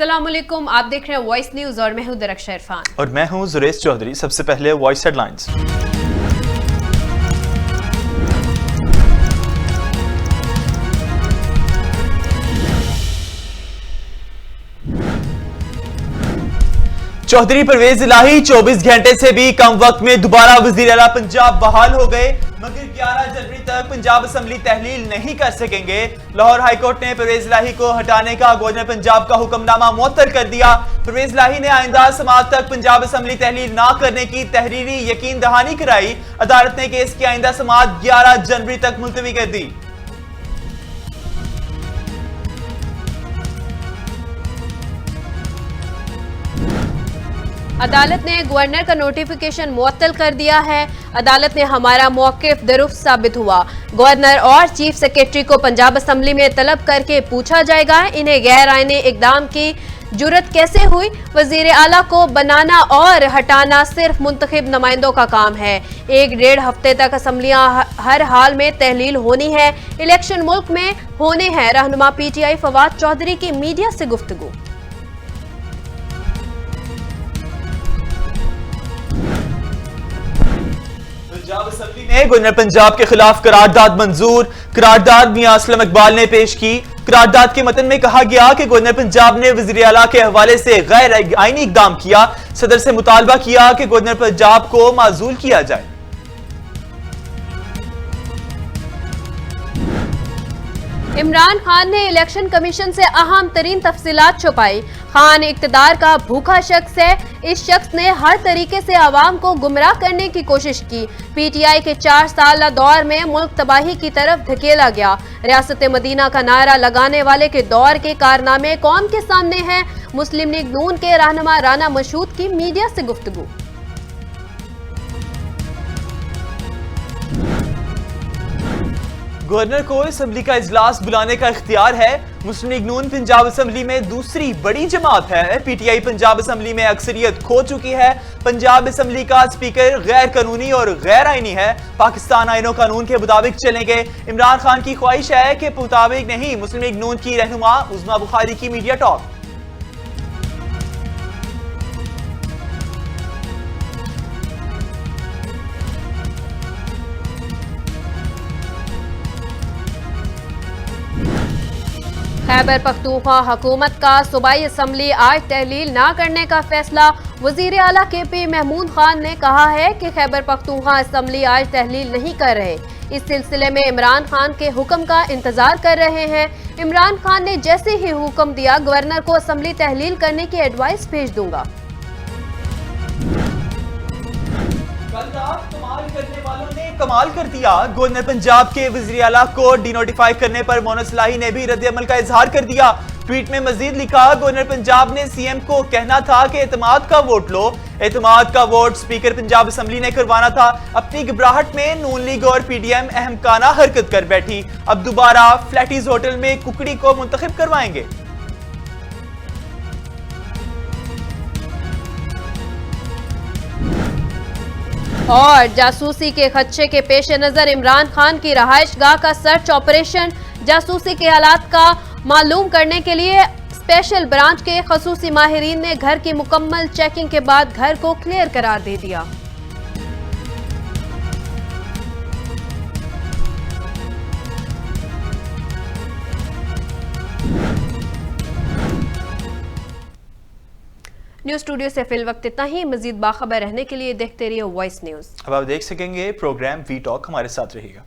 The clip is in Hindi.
अस्सलाम वालेकुम, आप देख रहे हैं वॉइस न्यूज और मैं हूं दरख्शा इरफान और मैं हूं जुरेश चौधरी। सबसे पहले वॉइस हेडलाइंस। चौधरी परवेज इलाही 24 घंटे से भी कम वक्त में दोबारा वजीर आला पंजाब बहाल हो गए, मगर 11 जनवरी तक पंजाब असम्बली तहलील नहीं कर सकेंगे। लाहौर हाईकोर्ट ने परवेज इलाही को हटाने का गवर्नर पंजाब का हुक्मनामा मुअत्तल कर दिया। परवेज इलाही ने आइंदा समाअत तक पंजाब असम्बली तहलील न करने की तहरीरी यकीन दहानी कराई। अदालत ने केस की आइंदा समाअत 11 जनवरी तक मुलतवी कर दी। अदालत ने गवर्नर का नोटिफिकेशन मुअत्तल कर दिया है। अदालत ने हमारा मौक़िफ़ दुरुस्त साबित हुआ। गवर्नर और चीफ सेक्रेटरी को पंजाब असम्बली में तलब करके पूछा जाएगा, इन्हें गैर आईनी इकदाम की जुर्रत कैसे हुई। वजीर आला को बनाना और हटाना सिर्फ मुंतखब नुमाइंदों का काम है। 1-1.5 हफ्ते तक असम्बलियां हर हाल में तहलील होनी है। इलेक्शन मुल्क में होने हैं। रहनुमा PTI फवाद चौधरी की मीडिया से गुफ्तगू। पंजाब असम्बली ने गवर्नर पंजाब के खिलाफ करारदाद मंजूर। करारदाद मियां असलम इकबाल ने पेश की। करारदाद के मतन में कहा गया कि गवर्नर पंजाब ने वजीर आला के हवाले से गैर आईनी इकदाम किया। सदर से मुतालबा किया कि गवर्नर पंजाब को माजूल किया जाए। इमरान खान ने इलेक्शन कमीशन से अहम तरीन तफसीलात छुपाई। खान इक्तदार का भूखा शख्स है। इस शख्स ने हर तरीके से आवाम को गुमराह करने की कोशिश की। PTI के 4 साल दौर में मुल्क तबाही की तरफ धकेला गया। रियासत मदीना का नारा लगाने वाले के दौर के कारनामे कौम के सामने हैं। मुस्लिम लीग नून के रहनुमा राना मशहूद की मीडिया से गुफ्तगू। गवर्नर को असम्बली का इजलास बुलाने का इख्तियार है। मुस्लिम लीग नून पंजाब असम्बली में दूसरी बड़ी जमात है। PTI पंजाब असम्बली में अक्सरियत खो चुकी है। पंजाब असम्बली का स्पीकर गैर कानूनी और गैर आईनी है। पाकिस्तान आईनो कानून के मुताबिक चलेंगे। इमरान खान की ख्वाहिश है कि मुताबिक नहीं। मुस्लिम लीग नून की रहनुमा उज़मा बुखारी की मीडिया टॉक। खैबर पख्तूनख्वा हुकूमत का सूबाई असम्बली आज तहलील न करने का फैसला। वजीर आला KP महमूद खान ने कहा है कि खैबर पख्तूनख्वा असम्बली आज तहलील नहीं कर रहे। इस सिलसिले में इमरान खान के हुक्म का इंतजार कर रहे हैं। इमरान खान ने जैसे ही हुक्म दिया, गवर्नर को असम्बली तहलील करने की एडवाइस भेज दूंगा। कल रात कमाल करने वालों ने कमाल कर दिया। गवर्नर पंजाब के वज़ीर आला को डिनोटिफाई करने पर मोहम्मद सलाही ने भी रद्द अमल का इजहार कर दिया। ट्वीट में मजीद लिखा, गवर्नर पंजाब ने CM को कहना था कि एतमाद का वोट लो। एतमाद का वोट स्पीकर पंजाब असम्बली ने करवाना था। अपनी घबराहट में नून लीग और PDM अहमकाना हरकत कर बैठी। अब दोबारा फ्लैटीज होटल में कुकड़ी को मुंतखब करवाएंगे। और जासूसी के खदशे के पेश नजर इमरान खान की रहायश गाह का सर्च ऑपरेशन। जासूसी के हालात का मालूम करने के लिए स्पेशल ब्रांच के खसूसी माहिरीन ने घर की मुकम्मल चेकिंग के बाद घर को क्लियर करार दे दिया। न्यूज स्टूडियो से फिल वक्त इतना ही। मजीद बाखबर रहने के लिए देखते रहिए वॉइस न्यूज। अब आप देख सकेंगे प्रोग्राम वी टॉक। हमारे साथ रहिएगा।